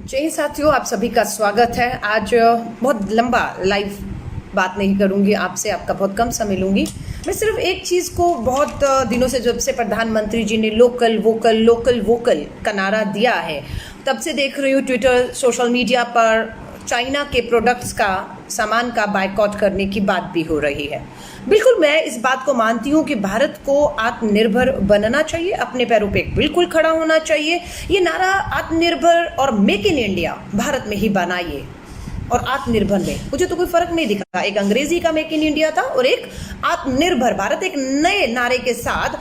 जय साथियों, आप सभी का स्वागत है। आज बहुत लंबा लाइव बात नहीं करूंगी आपसे, आपका बहुत कम समय लूंगी। मैं सिर्फ एक चीज़ को बहुत दिनों से, जब से प्रधानमंत्री जी ने लोकल वोकल लोकल वोकल का नारा दिया है, तब से देख रही हूँ ट्विटर, सोशल मीडिया पर चाइना के प्रोडक्ट्स का, सामान का बायकॉट करने की बात भी हो रही है। बिल्कुल मैं इस बात को मानती हूँ कि भारत को आत्मनिर्भर बनना चाहिए, अपने पैरों पे बिल्कुल खड़ा होना चाहिए। ये नारा आत्मनिर्भर और मेक इन इंडिया, भारत में ही बनाइए और आत्मनिर्भर में मुझे तो कोई फर्क नहीं दिखा। एक अंग्रेजी का मेक इन इंडिया था और एक आत्मनिर्भर भारत, एक नए नारे के साथ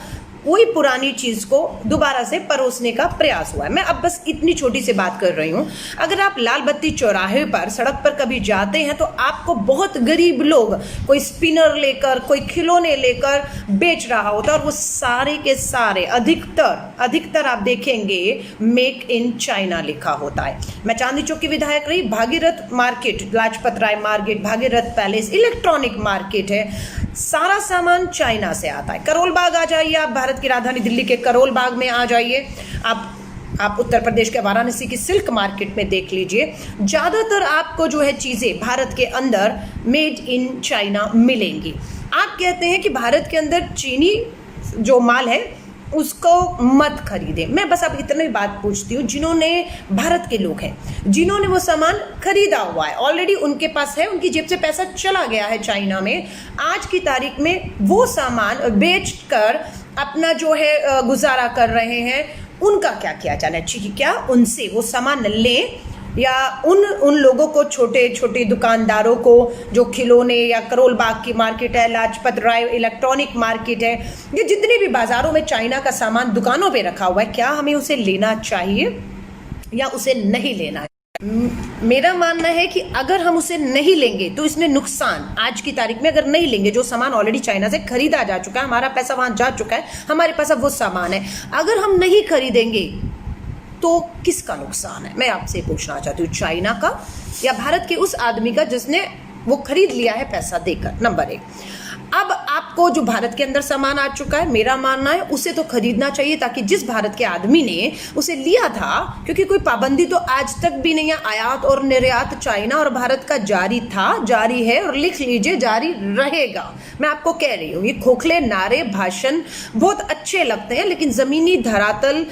वही पुरानी चीज को दोबारा से परोसने का प्रयास हुआ है। मैं अब बस इतनी छोटी सी बात कर रही हूँ। अगर आप लाल बत्ती चौराहे पर, सड़क पर कभी जाते हैं तो आपको बहुत गरीब लोग कोई स्पिनर लेकर, कोई खिलौने लेकर बेच रहा होता है और वो सारे के सारे अधिकतर आप देखेंगे मेक इन चाइना लिखा होता है। मैं चांदनी चौक की विधायक रही, Bhagirath market, Lajpat Rai market, Bhagirath palace, electronic market है, सारा सामान चाइना से आता है। करोल बाग आ जाइए आप, भारत की राजधानी दिल्ली के करोल बाग में आ जाइए आप उत्तर प्रदेश के वाराणसी की सिल्क मार्केट में देख लीजिए। ज़्यादातर आपको जो है चीज़ें भारत के अंदर मेड इन चाइना मिलेंगी। आप कहते हैं कि भारत के अंदर चीनी जो माल है उसको मत खरीदें। मैं बस अब इतनी बात पूछती हूँ, जिन्होंने, भारत के लोग हैं जिन्होंने वो सामान खरीदा हुआ है, ऑलरेडी उनके पास है, उनकी जेब से पैसा चला गया है चाइना में, आज की तारीख में वो सामान बेचकर अपना जो है गुजारा कर रहे हैं, उनका क्या किया जाना चाहिए? क्या उनसे वो सामान लें या उन लोगों को, छोटे छोटे दुकानदारों को जो खिलौने, या करोल बाग की मार्केट है, लाजपत राय इलेक्ट्रॉनिक मार्केट है, ये जितने भी बाजारों में चाइना का सामान दुकानों पे रखा हुआ है, क्या हमें उसे लेना चाहिए या उसे नहीं लेना है? मेरा मानना है कि अगर हम उसे नहीं लेंगे तो इसमें नुकसान, आज की तारीख में अगर नहीं लेंगे, जो सामान ऑलरेडी चाइना से खरीदा जा चुका है, हमारा पैसा वहां जा चुका है, हमारे पास अब वो सामान है, अगर हम नहीं खरीदेंगे तो किसका नुकसान है? मैं आपसे पूछना चाहती हूँ, चाइना का या भारत के उस आदमी का जिसने वो खरीद लिया है पैसा देकर? नंबर एक। अब आपको जो भारत के अंदर सामान आ चुका है, मेरा मानना है उसे तो खरीदना चाहिए, ताकि जिस भारत के आदमी ने उसे लिया था, क्योंकि कोई पाबंदी तो आज तक भी नहीं है, आयात और निर्यात चाइना और भारत का जारी था, जारी है और लिख लीजिए जारी रहेगा। मैं आपको कह रही हूँ, ये खोखले नारे, भाषण बहुत अच्छे लगते हैं, लेकिन जमीनी धरातल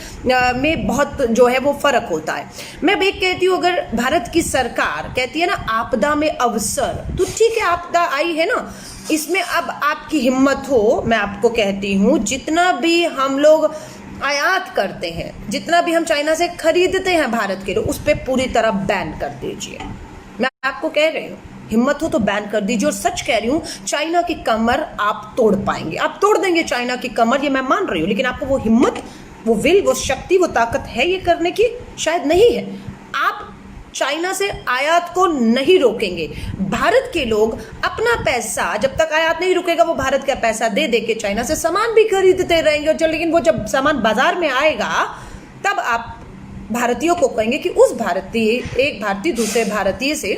में बहुत जो है वो फर्क होता है। मैं एक कहती हूँ, अगर भारत की सरकार कहती है ना आपदा में अवसर, तो ठीक है, आपदा आई है ना, इसमें अब आपकी हिम्मत हो, मैं आपको कहती हूँ, जितना भी हम लोग आयात करते हैं, जितना भी हम चाइना से खरीदते हैं भारत के लोग, उस पर पूरी तरह बैन कर दीजिए। मैं आपको कह रही हूँ, हिम्मत हो तो बैन कर दीजिए। और सच कह रही हूँ, चाइना की कमर आप तोड़ पाएंगे, आप तोड़ देंगे चाइना की कमर, ये मैं मान रही हूँ, लेकिन आपको वो हिम्मत, वो विल, वो शक्ति, वो ताकत है ये करने की? शायद नहीं है। आप चाइना से आयात को नहीं रोकेंगे। भारत के लोग अपना पैसा, जब तक आयात नहीं रुकेगा, वो भारत का पैसा दे दे के चाइना से सामान भी खरीदते रहेंगे। लेकिन वो जब सामान बाजार में आएगा, तब आप भारतीयों को कहेंगे कि उस भारतीय, एक भारतीय दूसरे भारतीय से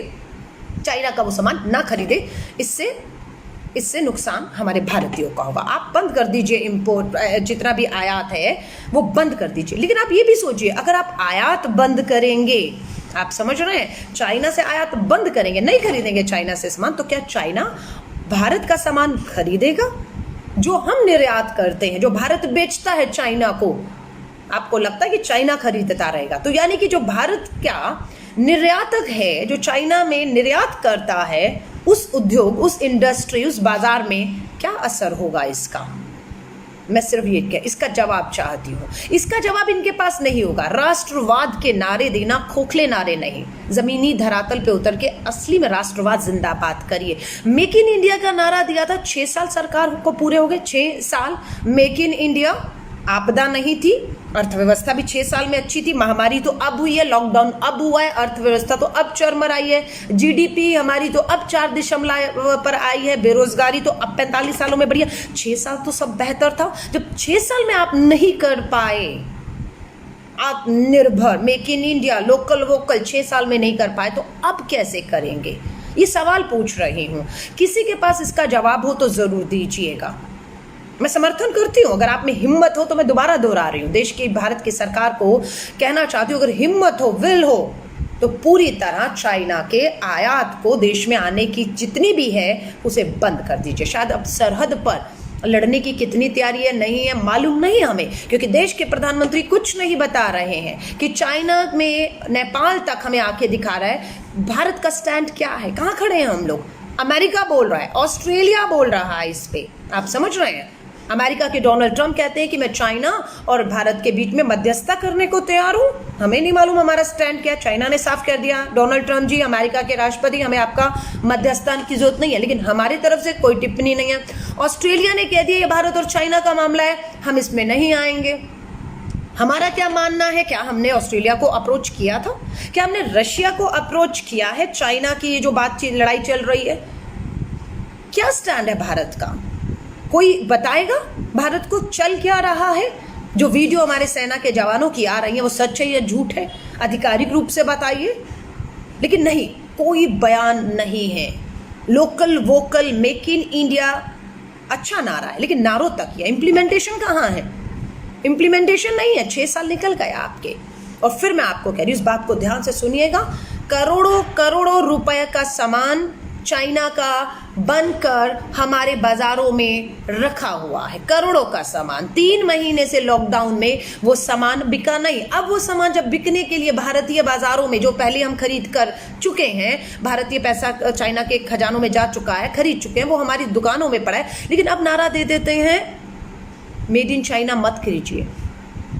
चाइना का वो सामान ना खरीदे, इससे नुकसान हमारे भारतीयों का होगा। आप बंद कर दीजिए इंपोर्ट, जितना भी आयात है वो बंद कर दीजिए। लेकिन आप ये भी सोचिए, अगर आप आयात बंद करेंगे, आप समझ रहे हैं, चाइना से आयात बंद करेंगे, नहीं खरीदेंगे चाइना से सामान, तो क्या चाइना भारत का सामान खरीदेगा? जो हम निर्यात करते हैं, जो भारत बेचता है चाइना को, आपको लगता है कि चाइना खरीदता रहेगा? तो यानी कि जो भारत का निर्यातक है, जो चाइना में निर्यात करता है, उस उद्योग, उस इंडस्ट्री, उस बाजार में क्या असर होगा इसका? मैं सिर्फ ये क्या इसका जवाब चाहती हूँ। इसका जवाब इनके पास नहीं होगा। राष्ट्रवाद के नारे देना, खोखले नारे नहीं, जमीनी धरातल पे उतर के असली में राष्ट्रवाद जिंदाबाद करिए। मेक इन इंडिया का नारा दिया था, 6 साल सरकार को पूरे हो गए, 6 साल मेक इन इंडिया। आपदा नहीं थी, अर्थव्यवस्था भी 6 साल में अच्छी थी, महामारी तो अब हुई है, लॉकडाउन अब हुआ है, अर्थव्यवस्था तो अब चरमर आई है, जीडीपी हमारी तो अब 4 पर आई है, बेरोजगारी तो अब 45 सालों में बढ़ी है। 6 साल तो सब बेहतर था। जब 6 साल में आप नहीं कर पाए आत्मनिर्भर, make in India, local vocal 6 साल में नहीं कर पाए, तो अब कैसे करेंगे? ये सवाल पूछ रही हूँ। किसी के पास इसका जवाब हो तो जरूर दीजिएगा। मैं समर्थन करती हूँ, अगर आप में हिम्मत हो तो मैं दोबारा दोहरा रही हूँ, देश की, भारत की सरकार को कहना चाहती हूँ, अगर हिम्मत हो, विल हो, तो पूरी तरह चाइना के आयात को देश में आने की जितनी भी है उसे बंद कर दीजिए। शायद अब सरहद पर लड़ने की कितनी तैयारी है नहीं है मालूम नहीं हमें, क्योंकि देश के प्रधानमंत्री कुछ नहीं बता रहे हैं कि चाइना में नेपाल तक हमें आके दिखा रहा है भारत का स्टैंड क्या है, कहाँ खड़े हैं हम लोग। अमेरिका बोल रहा है, ऑस्ट्रेलिया बोल रहा है इस पे, आप समझ रहे हैं। अमेरिका के डोनाल्ड ट्रंप कहते हैं कि मैं चाइना और भारत के बीच में मध्यस्थता करने को तैयार हूं। हमें नहीं मालूम हमारा स्टैंड क्या। चाइना ने साफ कर दिया, डोनाल्ड ट्रंप जी अमेरिका के राष्ट्रपति, हमें आपका मध्यस्थता की जरूरत नहीं है, लेकिन हमारी तरफ से कोई टिप्पणी नहीं है। ऑस्ट्रेलिया ने कह दिया ये भारत और चाइना का मामला है, हम इसमें नहीं आएंगे। हमारा क्या मानना है, क्या हमने ऑस्ट्रेलिया को अप्रोच किया था, क्या हमने रशिया को अप्रोच किया है चाइना की ये जो बातचीत लड़ाई चल रही है, क्या स्टैंड है भारत का, कोई बताएगा भारत को चल क्या रहा है। जो वीडियो हमारे सेना के जवानों की आ रही है वो सच है या झूठ है, आधिकारिक रूप से बताइए। लेकिन नहीं, कोई बयान नहीं है। Local vocal make in India अच्छा नारा है, लेकिन नारों तक है, इम्प्लीमेंटेशन कहाँ है। इम्प्लीमेंटेशन नहीं है, 6 साल निकल गए आपके। और फिर मैं आपको कह रही हूँ, इस बात को ध्यान से सुनिएगा, करोड़ों करोड़ों रुपए का सामान चाइना का बनकर हमारे बाजारों में रखा हुआ है, करोड़ों का सामान। 3 महीने से लॉकडाउन में वो सामान बिका नहीं। अब वो सामान जब बिकने के लिए भारतीय बाजारों में, जो पहले हम खरीद कर चुके हैं, भारतीय पैसा चाइना के खजानों में जा चुका है, खरीद चुके हैं, वो हमारी दुकानों में पड़ा है, लेकिन अब नारा दे देते हैं मेड इन चाइना मत खरीदिए।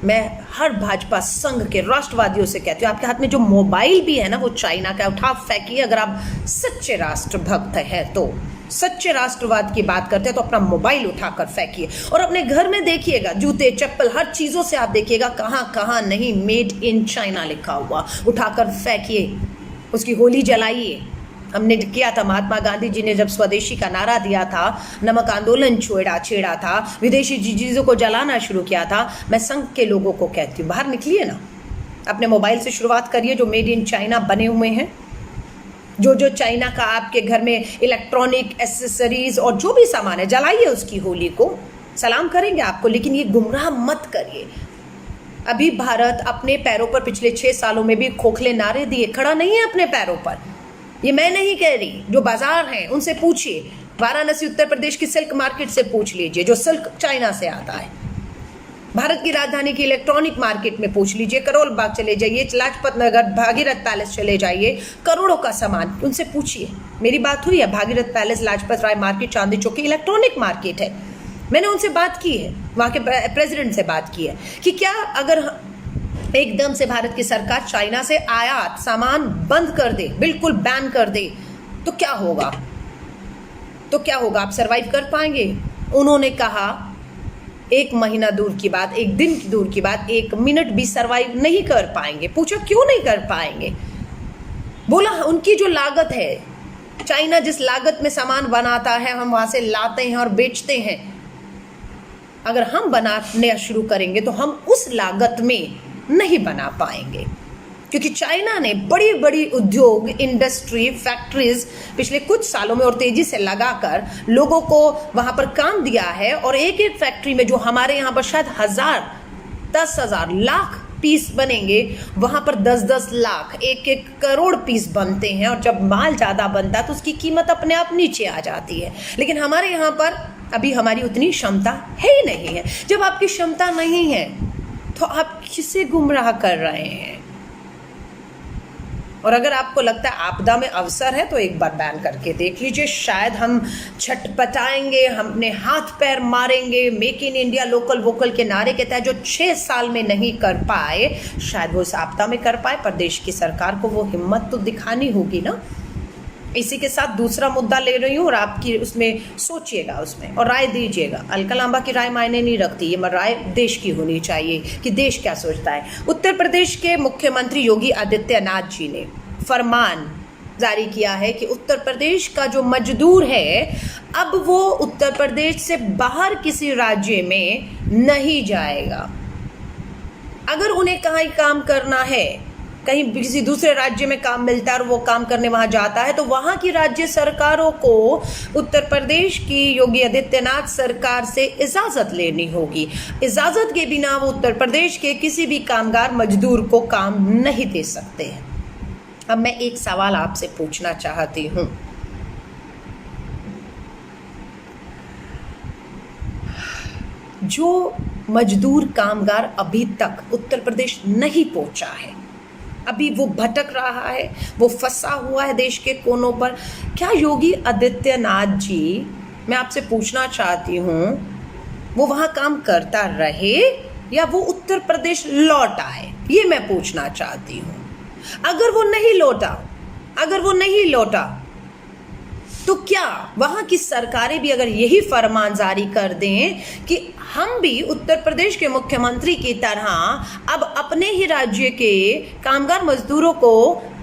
मैं हर भाजपा संघ के राष्ट्रवादियों से कहती हूँ, आपके हाथ में जो मोबाइल भी है ना वो चाइना का, उठा फेंकिए। अगर आप सच्चे राष्ट्रभक्त हैं तो, सच्चे राष्ट्रवाद की बात करते हैं तो अपना मोबाइल उठाकर फेंकिए। और अपने घर में देखिएगा, जूते चप्पल हर चीज़ों से आप देखिएगा कहाँ कहाँ नहीं मेड इन चाइना लिखा हुआ, उठाकर फेंकिए। उसकी होली जलाइए। हमने किया था, महात्मा गांधी जी ने जब स्वदेशी का नारा दिया था, नमक आंदोलन छेड़ा था, विदेशी चीज़ों को जलाना शुरू किया था। मैं संघ के लोगों को कहती हूँ, बाहर निकलिए ना, अपने मोबाइल से शुरुआत करिए जो मेड इन चाइना बने हुए हैं। जो चाइना का आपके घर में इलेक्ट्रॉनिक एसेसरीज और जो भी सामान है, जलाइए उसकी होली को, सलाम करेंगे आपको, लेकिन ये गुमराह मत करिए। अभी भारत अपने पैरों पर पिछले 6 सालों में भी खोखले नारे दिए खड़ा नहीं है अपने पैरों पर। ये मैं नहीं कह रही, जो बाजार हैं उनसे पूछिए। वाराणसी उत्तर प्रदेश की सिल्क मार्केट से पूछ लीजिए, जो सिल्क चाइना से आता है। भारत की राजधानी की इलेक्ट्रॉनिक मार्केट में पूछ लीजिए, करोल बाग चले जाइए, लाजपत नगर भागीरथ पैलेस चले जाइए, करोड़ों का सामान, उनसे पूछिए। मेरी बात हुई है, भागीरथ पैलेस, लाजपत राय मार्केट, चांदी चौक की इलेक्ट्रॉनिक मार्केट है। मैंने उनसे बात की है, वहाँ के प्रेसिडेंट से बात की है कि क्या अगर एकदम से भारत की सरकार चाइना से आयात सामान बंद कर दे, बिल्कुल बैन कर दे, तो क्या होगा, तो क्या होगा, आप सरवाइव कर पाएंगे। उन्होंने कहा 1 महीना दूर की बात, 1 दिन की दूर की बात, 1 मिनट भी सरवाइव नहीं कर पाएंगे। पूछा क्यों नहीं कर पाएंगे, बोला उनकी जो लागत है, चाइना जिस लागत में सामान बनाता है हम वहां से लाते हैं और बेचते हैं, अगर हम बनाने शुरू करेंगे तो हम उस लागत में नहीं बना पाएंगे, क्योंकि चाइना ने बड़ी बड़ी उद्योग, इंडस्ट्री, फैक्ट्रीज पिछले कुछ सालों में और तेजी से लगाकर लोगों को वहां पर काम दिया है। और एक एक फैक्ट्री में जो हमारे यहाँ पर शायद 1000, 10,000, लाख पीस बनेंगे, वहां पर 10-10 लाख, 1-1 करोड़ पीस बनते हैं। और जब माल ज़्यादा बनता है तो उसकी कीमत अपने आप नीचे आ जाती है। लेकिन हमारे यहाँ पर अभी हमारी उतनी क्षमता है ही नहीं है। जब आपकी क्षमता नहीं है तो आप किसे गुमराह कर रहे हैं। और अगर आपको लगता है आपदा में अवसर है तो एक बार बैन करके देख लीजिए, शायद हम छटपटाएंगे, हम अपने हाथ पैर मारेंगे। Make in India, local vocal के नारे के तहत जो 6 साल में नहीं कर पाए, शायद वो इस आपदा में कर पाए। पर देश की सरकार को वो हिम्मत तो दिखानी होगी ना। इसी के साथ दूसरा मुद्दा ले रही हूँ और आपकी उसमें सोचिएगा, उसमें और राय दीजिएगा। अलका लांबा की राय मायने नहीं रखती, ये राय देश की होनी चाहिए कि देश क्या सोचता है। उत्तर प्रदेश के मुख्यमंत्री योगी आदित्यनाथ जी ने फरमान जारी किया है कि उत्तर प्रदेश का जो मजदूर है अब वो उत्तर प्रदेश से बाहर किसी राज्य में नहीं जाएगा। अगर उन्हें कहीं काम करना है, कहीं किसी दूसरे राज्य में काम मिलता है और वो काम करने वहाँ जाता है, तो वहाँ की राज्य सरकारों को उत्तर प्रदेश की योगी आदित्यनाथ सरकार से इजाज़त लेनी होगी। इजाज़त के बिना वो उत्तर प्रदेश के किसी भी कामगार मजदूर को काम नहीं दे सकते हैं। अब मैं एक सवाल आपसे पूछना चाहती हूँ, जो मजदूर कामगार अभी तक उत्तर प्रदेश नहीं पहुंचा है, अभी वो भटक रहा है, वो फंसा हुआ है देश के कोनों पर, क्या योगी आदित्यनाथ जी, मैं आपसे पूछना चाहती हूँ, वो वहाँ काम करता रहे या वो उत्तर प्रदेश लौट आए? ये मैं पूछना चाहती हूँ। अगर वो नहीं लौटा तो क्या वहाँ की सरकारें भी अगर यही फरमान जारी कर दें कि हम भी उत्तर प्रदेश के मुख्यमंत्री की तरह अब अपने ही राज्य के कामगार मजदूरों को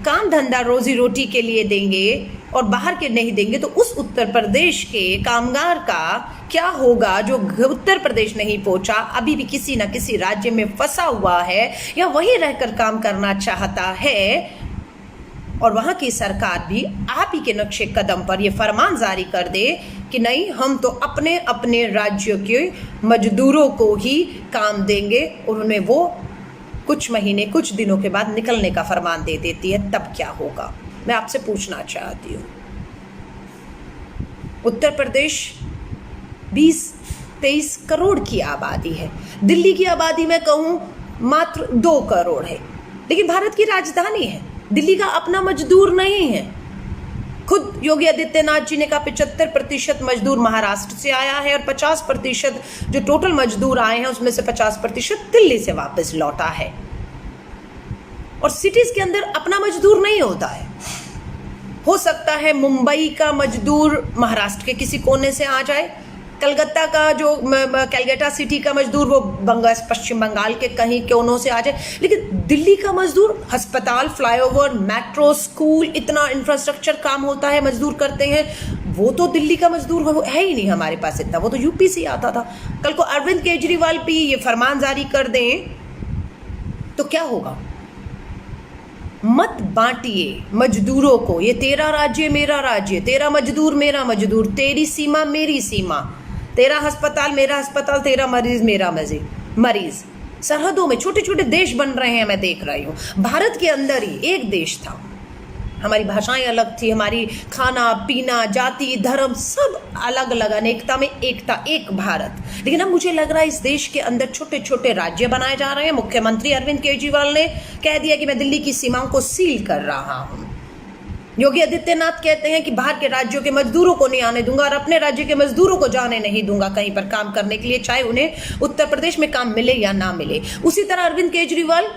काम धंधा रोजी रोटी के लिए देंगे और बाहर के नहीं देंगे, तो उस उत्तर प्रदेश के कामगार का क्या होगा जो उत्तर प्रदेश नहीं पहुंचा, अभी भी किसी न किसी राज्य में फंसा हुआ है या वहीं रहकर काम करना चाहता है, और वहाँ की सरकार भी आप ही के नक्शे कदम पर ये फरमान जारी कर दे कि नहीं, हम तो अपने अपने राज्यों के मजदूरों को ही काम देंगे, और उन्हें वो कुछ महीने कुछ दिनों के बाद निकलने का फरमान दे देती है, तब क्या होगा? मैं आपसे पूछना चाहती हूँ। उत्तर प्रदेश 20-23 करोड़ की आबादी है, दिल्ली की आबादी मैं कहूँ मात्र 2 करोड़ है, लेकिन भारत की राजधानी है, दिल्ली का अपना मजदूर नहीं है। खुद योगी आदित्यनाथ जी ने कहा 75% मजदूर महाराष्ट्र से आया है और 50% जो टोटल मजदूर आए हैं उसमें से 50% दिल्ली से वापस लौटा है। और सिटीज के अंदर अपना मजदूर नहीं होता है। हो सकता है मुंबई का मजदूर महाराष्ट्र के किसी कोने से आ जाए, कलकत्ता का जो कैलकाटा सिटी का मजदूर वो पश्चिम बंगाल के कहीं कोनों से आ जाए, लेकिन दिल्ली का मजदूर अस्पताल, फ्लाईओवर, मेट्रो, स्कूल, इतना इंफ्रास्ट्रक्चर काम होता है, मजदूर करते हैं, वो तो दिल्ली का मजदूर है ही नहीं हमारे पास इतना, वो तो यूपी से आता था। कल को अरविंद केजरीवाल भी ये फरमान जारी कर दें तो क्या होगा? मत बांटिए मजदूरों को, ये तेरा राज्य मेरा राज्य, तेरा मजदूर मेरा मजदूर, तेरी सीमा मेरी सीमा, तेरा अस्पताल मेरा अस्पताल, तेरा मरीज मेरा मरीज। सरहदों में छोटे छोटे देश बन रहे हैं, मैं देख रही हूँ। भारत के अंदर ही एक देश था, हमारी भाषाएं अलग थी, हमारी खाना पीना, जाति धर्म सब अलग अलग, अनेकता में एकता, एक भारत। लेकिन अब मुझे लग रहा है इस देश के अंदर छोटे छोटे राज्य बनाए जा रहे हैं। मुख्यमंत्री अरविंद केजरीवाल ने कह दिया कि मैं दिल्ली की सीमाओं को सील कर रहा हूँ। योगी आदित्यनाथ कहते हैं कि बाहर के राज्यों के मजदूरों को नहीं आने दूंगा और अपने राज्य के मजदूरों को जाने नहीं दूंगा कहीं पर काम करने के लिए, चाहे उन्हें उत्तर प्रदेश में काम मिले या ना मिले। उसी तरह अरविंद केजरीवाल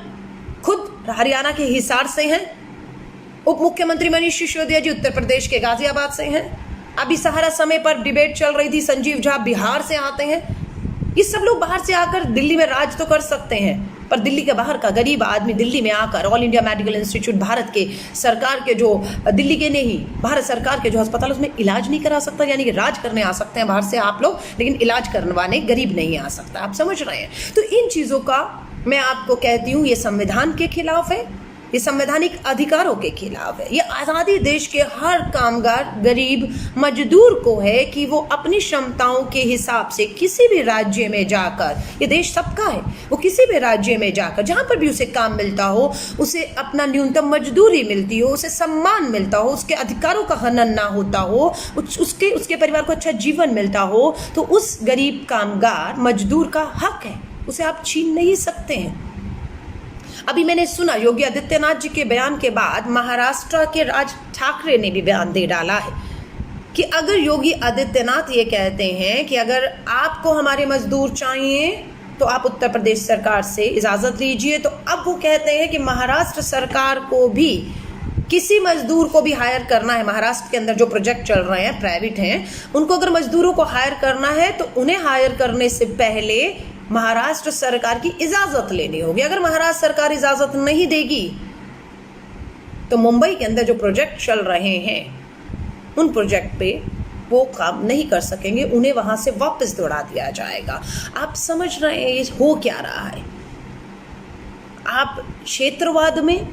खुद हरियाणा के हिसार से हैं, उप मुख्यमंत्री मनीष सिसोदिया जी उत्तर प्रदेश के गाजियाबाद से हैं, अभी सहारा समय पर डिबेट चल रही थी, संजीव झा बिहार से आते हैं। ये सब लोग बाहर से आकर दिल्ली में राज तो कर सकते हैं, पर दिल्ली के बाहर का गरीब आदमी दिल्ली में आकर all India medical institute, Bharat के सरकार के जो, दिल्ली के नहीं, भारत सरकार के जो अस्पताल, उसमें इलाज नहीं करा सकता। यानी कि राज करने आ सकते हैं बाहर से आप लोग, लेकिन इलाज करवाने गरीब नहीं आ सकता। आप समझ रहे हैं? तो इन चीज़ों का मैं आपको कहती हूँ, ये संविधान के खिलाफ है, ये संवैधानिक अधिकारों के खिलाफ है। ये आज़ादी देश के हर कामगार गरीब मजदूर को है कि वो अपनी क्षमताओं के हिसाब से किसी भी राज्य में जाकर, ये देश सबका है, वो किसी भी राज्य में जाकर जहाँ पर भी उसे काम मिलता हो, उसे अपना न्यूनतम मजदूरी मिलती हो, उसे सम्मान मिलता हो, उसके अधिकारों का हनन ना होता हो, उसके परिवार को अच्छा जीवन मिलता हो, तो उस गरीब कामगार मजदूर का हक है, उसे आप छीन नहीं सकते हैं। अभी मैंने सुना योगी आदित्यनाथ जी के बयान के बाद महाराष्ट्र के राज ठाकरे ने भी बयान दे डाला है कि अगर योगी आदित्यनाथ ये कहते हैं कि अगर आपको हमारे मजदूर चाहिए तो आप उत्तर प्रदेश सरकार से इजाज़त लीजिए, तो अब वो कहते हैं कि महाराष्ट्र सरकार को भी किसी मजदूर को भी हायर करना है। महाराष्ट्र के अंदर जो प्रोजेक्ट चल रहे हैं प्राइवेट हैं, उनको अगर मजदूरों को हायर करना है तो उन्हें हायर करने से पहले महाराष्ट्र सरकार की इजाजत लेनी होगी। अगर महाराष्ट्र सरकार इजाजत नहीं देगी तो मुंबई के अंदर जो प्रोजेक्ट चल रहे हैं उन प्रोजेक्ट पे वो काम नहीं कर सकेंगे, उन्हें वहां से वापस दौड़ा दिया जाएगा। आप समझ रहे हैं ये हो क्या रहा है? आप क्षेत्रवाद में,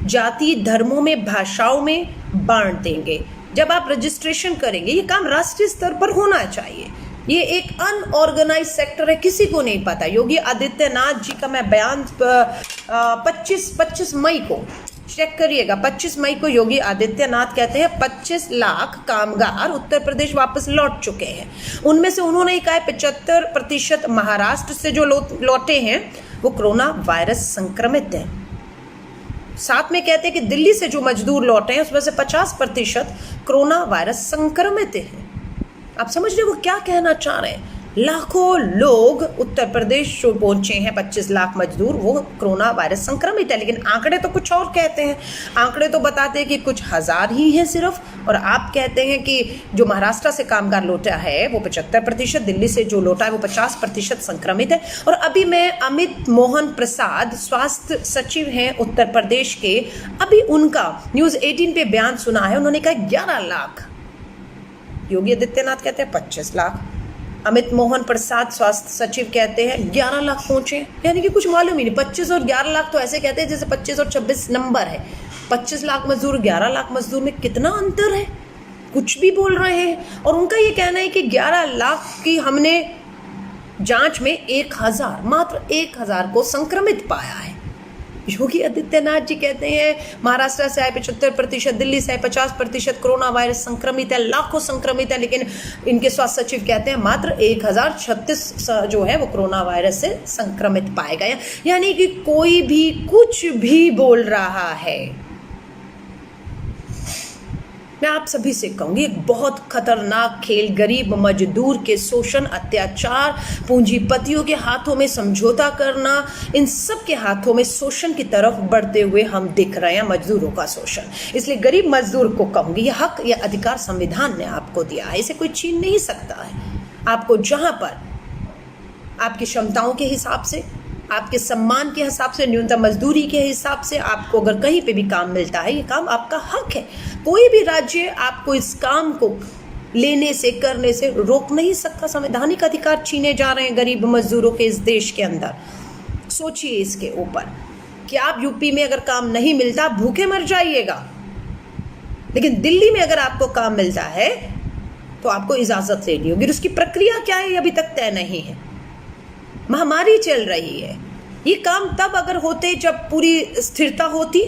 जाति धर्मों में, भाषाओं में बांट देंगे। जब आप रजिस्ट्रेशन करेंगे, ये काम राष्ट्रीय स्तर पर होना चाहिए। ये एक अनऑर्गेनाइज सेक्टर है, किसी को नहीं पता। योगी आदित्यनाथ जी का मैं बयान 25 मई को चेक करिएगा, 25 मई को योगी आदित्यनाथ कहते हैं 25 लाख कामगार उत्तर प्रदेश वापस लौट चुके हैं। उनमें से उन्होंने कहा 75% महाराष्ट्र से जो लौटे हैं वो कोरोना वायरस संक्रमित हैं। साथ में कहते हैं कि दिल्ली से जो मजदूर लौटे हैं उसमें से 50% कोरोना वायरस संक्रमित हैं। आप समझ रहे हो वो क्या कहना चाह रहे हैं? लाखों लोग उत्तर प्रदेश जो पहुंचे हैं, 25 लाख मजदूर, वो कोरोना वायरस संक्रमित है। लेकिन आंकड़े तो कुछ और कहते हैं। आंकड़े तो बताते हैं कि कुछ हजार ही हैं सिर्फ, और आप कहते हैं कि जो महाराष्ट्र से कामगार लौटा है वो 75%, दिल्ली से जो लौटा है वो 50% संक्रमित है। और अभी मैं अमित मोहन प्रसाद स्वास्थ्य सचिव हैं उत्तर प्रदेश के, अभी उनका न्यूज़ 18 पे बयान सुना है। उन्होंने कहा 11 लाख, योगी आदित्यनाथ कहते हैं 25 लाख, अमित मोहन प्रसाद स्वास्थ्य सचिव कहते हैं 11 लाख पहुंचे। यानी कि कुछ मालूम ही नहीं। 25 और 11 लाख तो ऐसे कहते हैं जैसे 25 और 26 नंबर है। 25 लाख मजदूर, 11 लाख मजदूर में कितना अंतर है, कुछ भी बोल रहे हैं। और उनका ये कहना है कि 11 लाख की हमने जांच में 1000, मात्र 1000 को संक्रमित पाया है। योगी आदित्यनाथ जी कहते हैं महाराष्ट्र से आए 75%, दिल्ली से आए 50% कोरोना वायरस संक्रमित है, लाखों संक्रमित है। लेकिन इनके स्वास्थ्य सचिव कहते हैं मात्र 1036 जो है वो कोरोना वायरस से संक्रमित पाए गए। यानी कि कोई भी कुछ भी बोल रहा है। मैं आप सभी से कहूंगी, एक बहुत खतरनाक खेल गरीब मजदूर के शोषण, अत्याचार, पूंजीपतियों के हाथों में समझौता करना, इन सब के हाथों में शोषण की तरफ बढ़ते हुए हम दिख रहे हैं, मजदूरों का शोषण। इसलिए गरीब मजदूर को कहूंगी, यह हक या अधिकार संविधान ने आपको दिया है, इसे कोई छीन नहीं सकता है। आपको जहां पर आपकी क्षमताओं के हिसाब से, आपके सम्मान के हिसाब से, न्यूनतम मजदूरी के हिसाब से आपको अगर कहीं पे भी काम मिलता है, ये काम आपका हक है। कोई भी राज्य आपको इस काम को लेने से, करने से रोक नहीं सकता। संवैधानिक अधिकार छीने जा रहे हैं गरीब मजदूरों के इस देश के अंदर। सोचिए इसके ऊपर कि आप यूपी में अगर काम नहीं मिलता, भूखे मर जाइएगा, लेकिन दिल्ली में अगर आपको काम मिलता है तो आपको इजाजत लेनी होगी। उसकी प्रक्रिया क्या है, अभी तक तय नहीं है। महामारी चल रही है। ये काम तब अगर होते जब पूरी स्थिरता होती,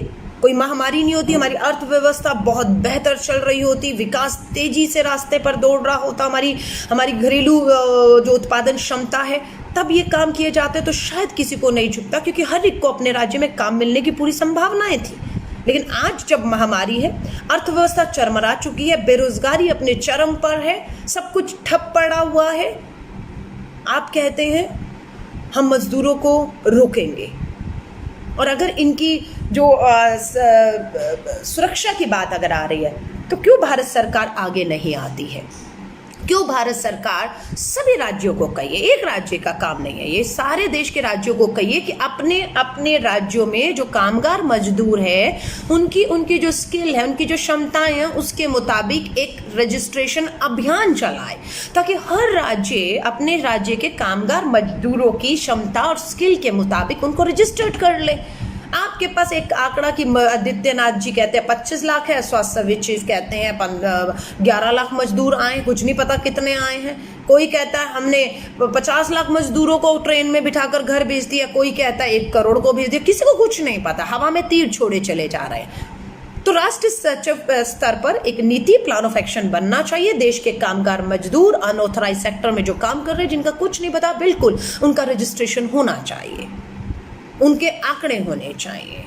कोई महामारी नहीं होती, हमारी अर्थव्यवस्था बहुत बेहतर चल रही होती, विकास तेजी से रास्ते पर दौड़ रहा होता, हमारी घरेलू जो उत्पादन क्षमता है, तब ये काम किए जाते तो शायद किसी को नहीं झुकता, क्योंकि हर एक को अपने राज्य में काम मिलने की पूरी संभावनाएं थी। लेकिन आज जब महामारी है, अर्थव्यवस्था चरमरा चुकी है, बेरोजगारी अपने चरम पर है, सब कुछ ठप पड़ा हुआ है, आप कहते हैं हम मजदूरों को रोकेंगे। और अगर इनकी जो सुरक्षा की बात अगर आ रही है, तो क्यों भारत सरकार आगे नहीं आती है? क्यों भारत सरकार सभी राज्यों को कहिए, एक राज्य का काम नहीं है ये, सारे देश के राज्यों को कहिए कि अपने अपने राज्यों में जो कामगार मजदूर है, उनकी जो स्किल है, उनकी जो क्षमताएं हैं, उसके मुताबिक एक रजिस्ट्रेशन अभियान चलाए, ताकि हर राज्य अपने राज्य के कामगार मजदूरों की क्षमता और स्किल के मुताबिक उनको रजिस्टर्ड कर ले। आपके पास एक आंकड़ा कि आदित्यनाथ जी कहते हैं 25 लाख है, स्वास्थ्य सचिव कहते हैं 11 लाख मजदूर आए, कुछ नहीं पता कितने आए हैं। कोई कहता है हमने 50 लाख मजदूरों को ट्रेन में बिठाकर घर भेज दिया, कोई कहता है 1 करोड़ को भेज दिया, किसी को कुछ नहीं पता, हवा में तीर छोड़े चले जा रहे हैं। तो राष्ट्रीय सचिव स्तर पर एक नीति, प्लान ऑफ एक्शन बनना चाहिए। देश के कामगार मजदूर अनऑथराइज सेक्टर में जो काम कर रहे हैं, जिनका कुछ नहीं पता, बिल्कुल उनका रजिस्ट्रेशन होना चाहिए, उनके आंकड़े होने चाहिए,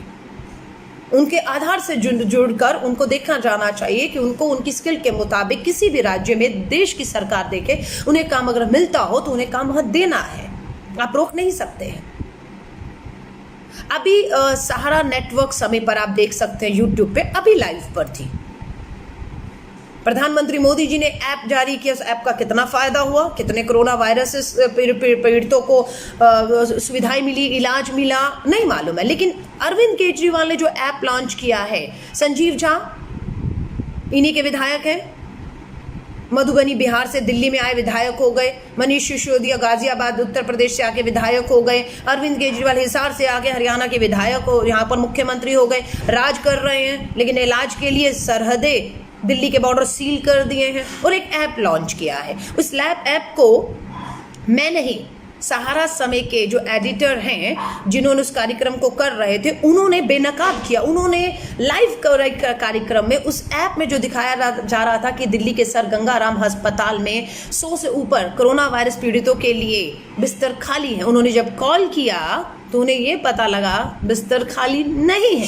उनके आधार से जुड़कर उनको देखा जाना चाहिए कि उनको उनकी स्किल के मुताबिक किसी भी राज्य में देश की सरकार देखे, उन्हें काम अगर मिलता हो तो उन्हें काम वहां देना है, आप रोक नहीं सकते हैं। अभी सहारा नेटवर्क समय पर आप देख सकते हैं, यूट्यूब पे अभी लाइव पर थी। प्रधानमंत्री मोदी जी ने ऐप जारी किया, उस ऐप का कितना फायदा हुआ, कितने कोरोना वायरस पीड़ितों को सुविधाएं मिली, इलाज मिला, नहीं मालूम है। लेकिन अरविंद केजरीवाल ने जो ऐप लॉन्च किया है, संजीव झा इन्हीं के विधायक हैं, मधुबनी बिहार से दिल्ली में आए विधायक हो गए, मनीष सिसोदिया गाजियाबाद उत्तर प्रदेश से आके विधायक हो गए, अरविंद केजरीवाल हिसार से आके हरियाणा के विधायक हो, यहाँ पर मुख्यमंत्री हो गए, राज कर रहे हैं। लेकिन इलाज के लिए सरहदें, दिल्ली के बॉर्डर सील कर दिए हैं और एक ऐप लॉन्च किया है। उस ऐप को मैं नहीं, सहारा समय के जो एडिटर हैं जिन्होंने उस कार्यक्रम को कर रहे थे, उन्होंने बेनकाब किया। उन्होंने लाइव कार्यक्रम में उस ऐप में जो दिखाया जा रहा था कि दिल्ली के सर गंगाराम अस्पताल में 100 से ऊपर कोरोना वायरस पीड़ितों के लिए बिस्तर खाली हैं। उन्होंने जब कॉल किया तो उन्हें ये पता लगा बिस्तर खाली नहीं है।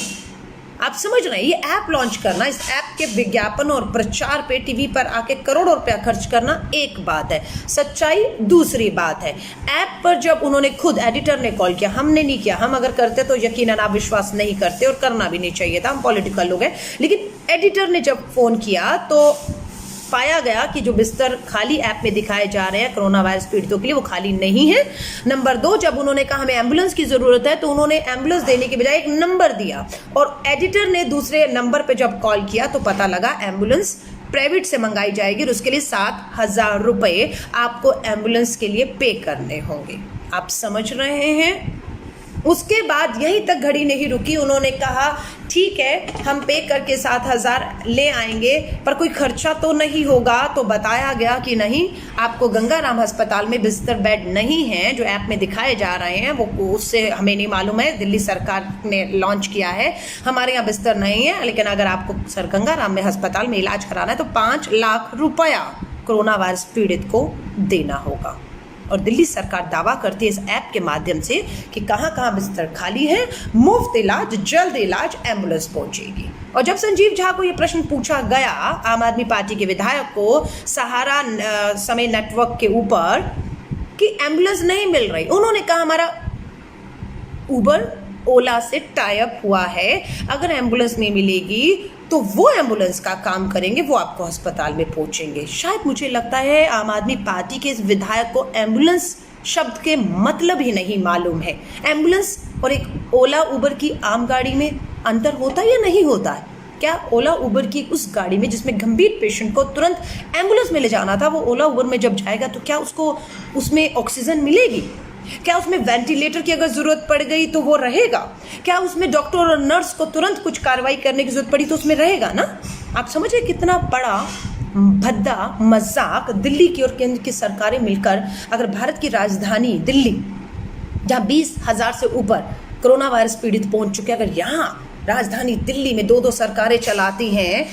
आप समझ रहे हैं, ये ऐप लॉन्च करना, इस ऐप के विज्ञापन और प्रचार पे टीवी पर आके करोड़ों रुपया खर्च करना एक बात है, सच्चाई दूसरी बात है। ऐप पर जब उन्होंने खुद एडिटर ने कॉल किया, हमने नहीं किया, हम अगर करते तो यकीनन आप विश्वास नहीं करते और करना भी नहीं चाहिए था, हम पॉलिटिकल लोग हैं, लेकिन एडिटर ने जब फोन किया तो पाया गया कि जो बिस्तर खाली ऐप में दिखाए जा रहे हैं कोरोना वायरस पीड़ितों के लिए वो खाली नहीं है। नंबर 2, जब उन्होंने कहा हमें एम्बुलेंस की जरूरत है तो उन्होंने एम्बुलेंस देने के बजाय एक नंबर दिया और एडिटर ने दूसरे नंबर पे जब कॉल किया तो पता लगा एम्बुलेंस प्राइवेट से मंगाई जाएगी और उसके लिए 7,000 रुपये आपको एम्बुलेंस के लिए पे करने होंगे। आप समझ रहे हैं। उसके बाद यहीं तक घड़ी नहीं रुकी, उन्होंने कहा ठीक है हम पे करके 7,000 ले आएंगे पर कोई खर्चा तो नहीं होगा। तो बताया गया कि नहीं, आपको गंगाराम अस्पताल में बिस्तर बेड नहीं है जो ऐप में दिखाए जा रहे हैं, वो उससे हमें नहीं मालूम है, दिल्ली सरकार ने लॉन्च किया है, हमारे यहाँ बिस्तर नहीं है, लेकिन अगर आपको सर गंगाराम में अस्पताल में इलाज कराना है तो 5 लाख रुपया कोरोना वायरस पीड़ित को देना होगा। और दिल्ली सरकार दावा करती है इस ऐप के माध्यम से कि कहाँ कहाँ बिस्तर खाली है, मुफ्त इलाज, जल्द इलाज, एम्बुलेंस पहुंचेगी। और जब संजीव झा को ये प्रश्न पूछा गया, आम आदमी पार्टी के विधायक को, सहारा समय नेटवर्क के ऊपर कि एम्बुलेंस नहीं मिल रही, उन्होंने कहा हमारा उबर ओला से टाई अप हुआ है, अगर एम्बुलेंस नहीं मिलेगी तो वो एम्बुलेंस का काम करेंगे, वो आपको अस्पताल में पहुंचेंगे। शायद मुझे लगता है आम आदमी पार्टी के इस विधायक को एम्बुलेंस शब्द के मतलब ही नहीं मालूम है। एम्बुलेंस और एक ओला उबर की आम गाड़ी में अंतर होता है या नहीं होता है? क्या ओला उबर की उस गाड़ी में जिसमें गंभीर पेशेंट को तुरंत एम्बुलेंस में ले जाना था, वो ओला उबर में जब जाएगा तो क्या उसको उसमें ऑक्सीजन मिलेगी? क्या उसमें वेंटिलेटर की अगर जरूरत पड़ गई तो वो रहेगा? क्या उसमें डॉक्टर और नर्स को तुरंत कुछ कार्रवाई करने की जरूरत पड़ी तो उसमें रहेगा ना? आप समझिए कितना बड़ा भद्दा मजाक दिल्ली की और केंद्र की सरकारें मिलकर अगर भारत की राजधानी दिल्ली, जहाँ 20,000 से ऊपर कोरोना वायरस पीड़ित पहुंच चुके हैं, अगर यहाँ राजधानी दिल्ली में 2-2 सरकारें चलाती हैं,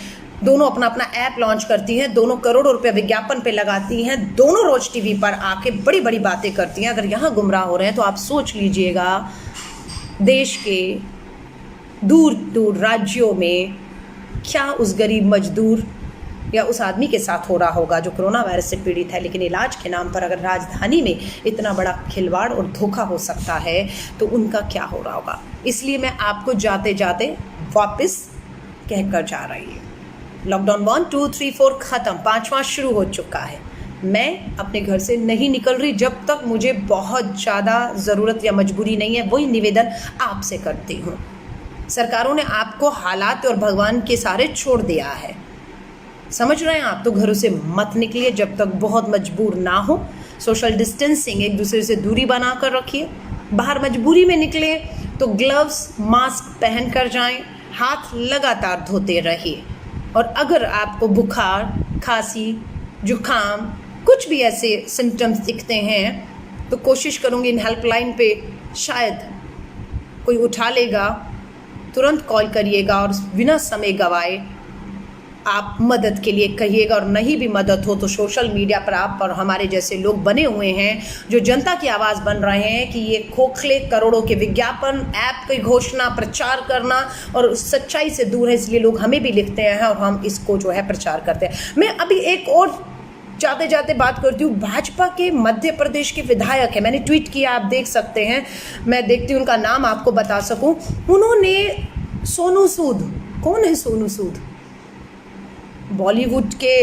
दोनों अपना अपना ऐप लॉन्च करती हैं, दोनों करोड़ों रुपए विज्ञापन पे लगाती हैं, दोनों रोज टीवी पर आके बड़ी बड़ी बातें करती हैं, अगर यहाँ गुमराह हो रहे हैं तो आप सोच लीजिएगा देश के दूर दूर राज्यों में क्या उस गरीब मजदूर या उस आदमी के साथ हो रहा होगा जो कोरोना वायरस से पीड़ित है, लेकिन इलाज के नाम पर अगर राजधानी में इतना बड़ा खिलवाड़ और धोखा हो सकता है तो उनका क्या हो रहा होगा। इसलिए मैं आपको जाते जाते वापस कहकर जा रही हूँ, लॉकडाउन 1, 2, 3, 4 खत्म, 5वां शुरू हो चुका है। मैं अपने घर से नहीं निकल रही जब तक मुझे बहुत ज़्यादा ज़रूरत या मजबूरी नहीं है। वही निवेदन आपसे करती हूँ। सरकारों ने आपको हालात और भगवान के सहारे छोड़ दिया है, समझ रहे हैं आप? तो घरों से मत निकलिए जब तक बहुत मजबूर ना हो। सोशल डिस्टेंसिंग, एक दूसरे से दूरी बना कर रखिए। बाहर मजबूरी में निकले तो ग्लव्स, मास्क पहन कर जाएं, हाथ लगातार धोते रहिए। और अगर आपको बुखार, खांसी, जुकाम, कुछ भी ऐसे सिम्टम्स दिखते हैं तो कोशिश करूँगी इन हेल्पलाइन पे शायद कोई उठा लेगा, तुरंत कॉल करिएगा और बिना समय गवाए आप मदद के लिए कहिएगा। और नहीं भी मदद हो तो सोशल मीडिया पर आप और हमारे जैसे लोग बने हुए हैं जो जनता की आवाज़ बन रहे हैं कि ये खोखले करोड़ों के विज्ञापन, ऐप की घोषणा, प्रचार करना और सच्चाई से दूर है, इसलिए लोग हमें भी लिखते हैं और हम इसको जो है प्रचार करते हैं। मैं अभी एक और जाते जाते बात करती हूँ। भाजपा के मध्य प्रदेश के विधायक है, मैंने ट्वीट किया, आप देख सकते हैं, मैं देखती हूँ उनका नाम आपको बता सकूँ। उन्होंने सोनू सूद, कौन है सोनू सूद? बॉलीवुड के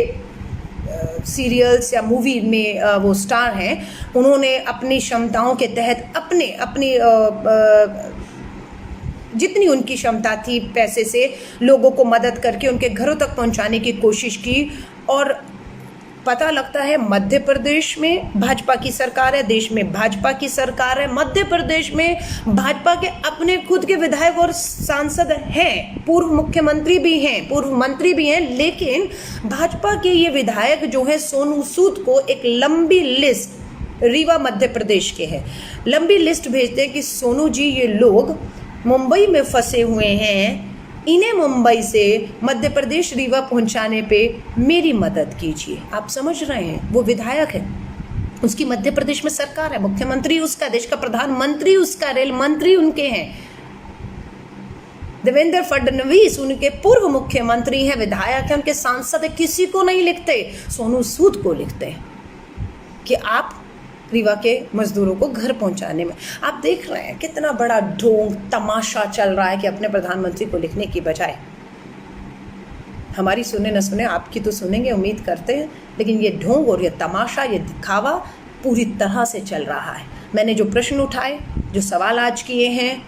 सीरियल्स या मूवी में वो स्टार हैं। उन्होंने अपनी क्षमताओं के तहत अपनी जितनी उनकी क्षमता थी पैसे से लोगों को मदद करके उनके घरों तक पहुंचाने की कोशिश की। और पता लगता है मध्य प्रदेश में भाजपा की सरकार है, देश में भाजपा की सरकार है, मध्य प्रदेश में भाजपा के अपने खुद के विधायक और सांसद हैं, पूर्व मुख्यमंत्री भी हैं, पूर्व मंत्री भी हैं, लेकिन भाजपा के ये विधायक जो है सोनू सूद को एक लंबी लिस्ट रीवा मध्य प्रदेश के हैं। लंबी लिस्ट भेजते हैं कि सोनू जी ये लोग मुंबई में फंसे हुए हैं, इन्हें मुंबई से मध्य प्रदेश रीवा पहुंचाने पे मेरी मदद कीजिए। आप समझ रहे हैं, वो विधायक है, उसकी मध्य प्रदेश में सरकार है, मुख्यमंत्री उसका, देश का प्रधानमंत्री उसका, रेल मंत्री उनके हैं, देवेंद्र फडणवीस उनके पूर्व मुख्यमंत्री हैं, विधायक हैं, उनके सांसद है, किसी को नहीं लिखते, सोनू सूद को लिखते हैं कि आप रीवा के मजदूरों को घर पहुंचाने में। आप देख रहे हैं कितना बड़ा ढोंग तमाशा चल रहा है कि अपने प्रधानमंत्री को लिखने की बजाय हमारी सुने न सुने, आपकी तो सुनेंगे उम्मीद करते हैं, लेकिन ये ढोंग और ये तमाशा, ये दिखावा पूरी तरह से चल रहा है। मैंने जो प्रश्न उठाए, जो सवाल आज किए हैं,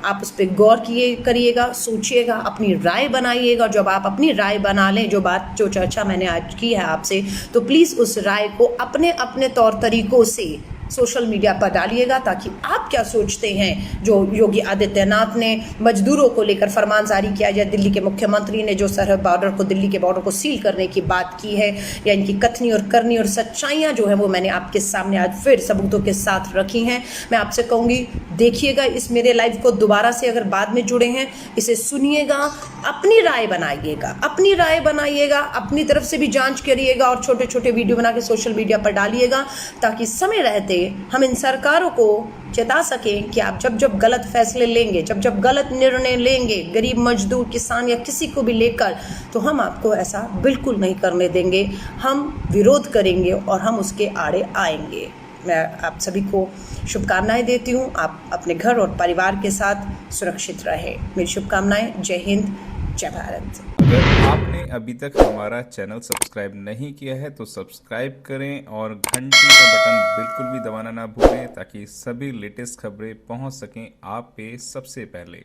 आप उस पर गौर करिएगा, सोचिएगा, अपनी राय बनाइएगा। जब आप अपनी राय बना लें, जो चर्चा मैंने आज की है आपसे, तो प्लीज़ उस राय को अपने अपने तौर तरीकों से सोशल मीडिया पर डालिएगा, ताकि आप क्या सोचते हैं। जो योगी आदित्यनाथ ने मजदूरों को लेकर फरमान जारी किया, या दिल्ली के मुख्यमंत्री ने जो सरहद बॉर्डर को, दिल्ली के बॉर्डर को सील करने की बात की है, या इनकी कथनी और करनी और सच्चाइयाँ जो है वो मैंने आपके सामने आज फिर सबूतों के साथ रखी हैं। मैं आपसे कहूँगी, देखिएगा इस मेरे लाइव को दोबारा से, अगर बाद में जुड़े हैं इसे सुनिएगा, अपनी राय बनाइएगा, अपनी राय बनाइएगा, अपनी तरफ से भी जांच करिएगा और छोटे छोटे वीडियो बना के सोशल मीडिया पर डालिएगा, ताकि समय रहते हम इन सरकारों को चेता सकें कि आप जब जब गलत फैसले लेंगे, जब जब गलत निर्णय लेंगे, गरीब मजदूर, किसान या किसी को भी लेकर, तो हम आपको ऐसा बिल्कुल नहीं करने देंगे। हम विरोध करेंगे और हम उसके आड़े आएंगे। मैं आप सभी को शुभकामनाएं देती हूँ। आप अपने घर और परिवार के साथ सुरक्षित रहें। मेरी शुभकामनाएं। जय हिंद, जय भारत। अगर आपने अभी तक हमारा चैनल सब्सक्राइब नहीं किया है तो सब्सक्राइब करें और घंटी का बटन बिल्कुल भी दबाना ना भूलें, ताकि सभी लेटेस्ट खबरें पहुंच सकें आप पे सबसे पहले।